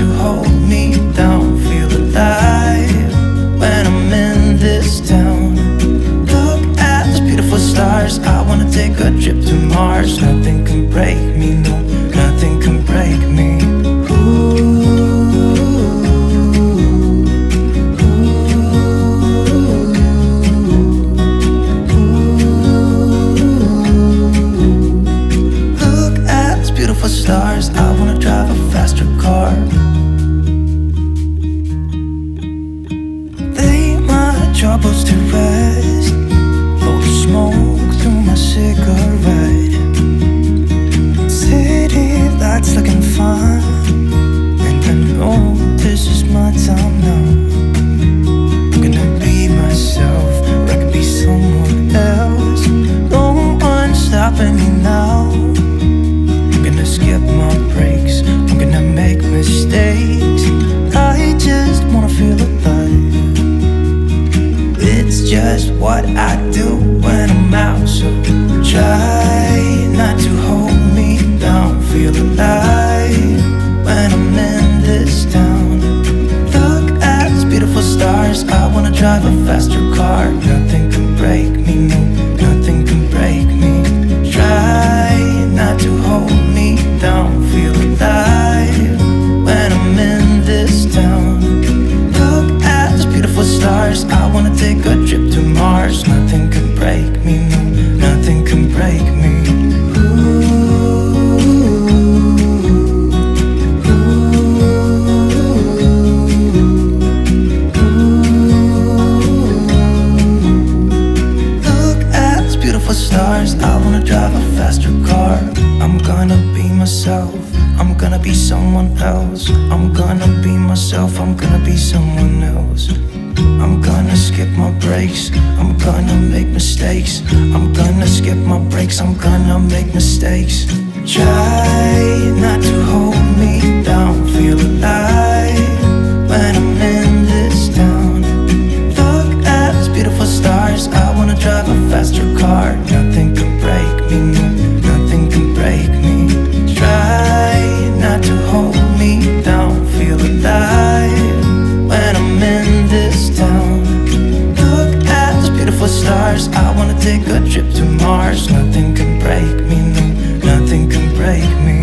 to hold me down. Feel alive when I'm in this town. Look at those beautiful stars. I wanna take a trip to Mars. Nothing can break me, no, nothing can break me. Stars, I wanna drive a faster car. Lay my troubles to rest. Blow the smoke through my cigarette. City lights looking fine, and I know this is my time now. I'm gonna be myself, or I could be someone else. No one's stopping me now. Skip my breaks, I'm gonna make mistakes. I just wanna feel alive. It's just what I do when I'm out. So try not to hold me down. Feel alive when I'm in this town. Look at these beautiful stars. I wanna drive a faster car. Nothing can break me, no, nothing can break me. Try not to hold me down. Feel alive when I'm in this town. Look at those beautiful stars. I wanna take a trip to Mars. Nothing can break me, no, nothing can break me. Stars, I wanna drive a faster car. I'm gonna be myself, I'm gonna be someone else. I'm gonna be myself, I'm gonna be someone else. I'm gonna skip my breaks, I'm gonna make mistakes. I'm gonna skip my breaks, I'm gonna make mistakes. Try not to hold me down. Feel alive when I'm in this town. Look at these beautiful stars. I wanna drive a faster car. Nothing can break me, no, nothing can break me. Try not to hold me down. Feel alive when I'm in this town. Look at those beautiful stars. I wanna take a trip to Mars. Nothing can break me, no, nothing can break me.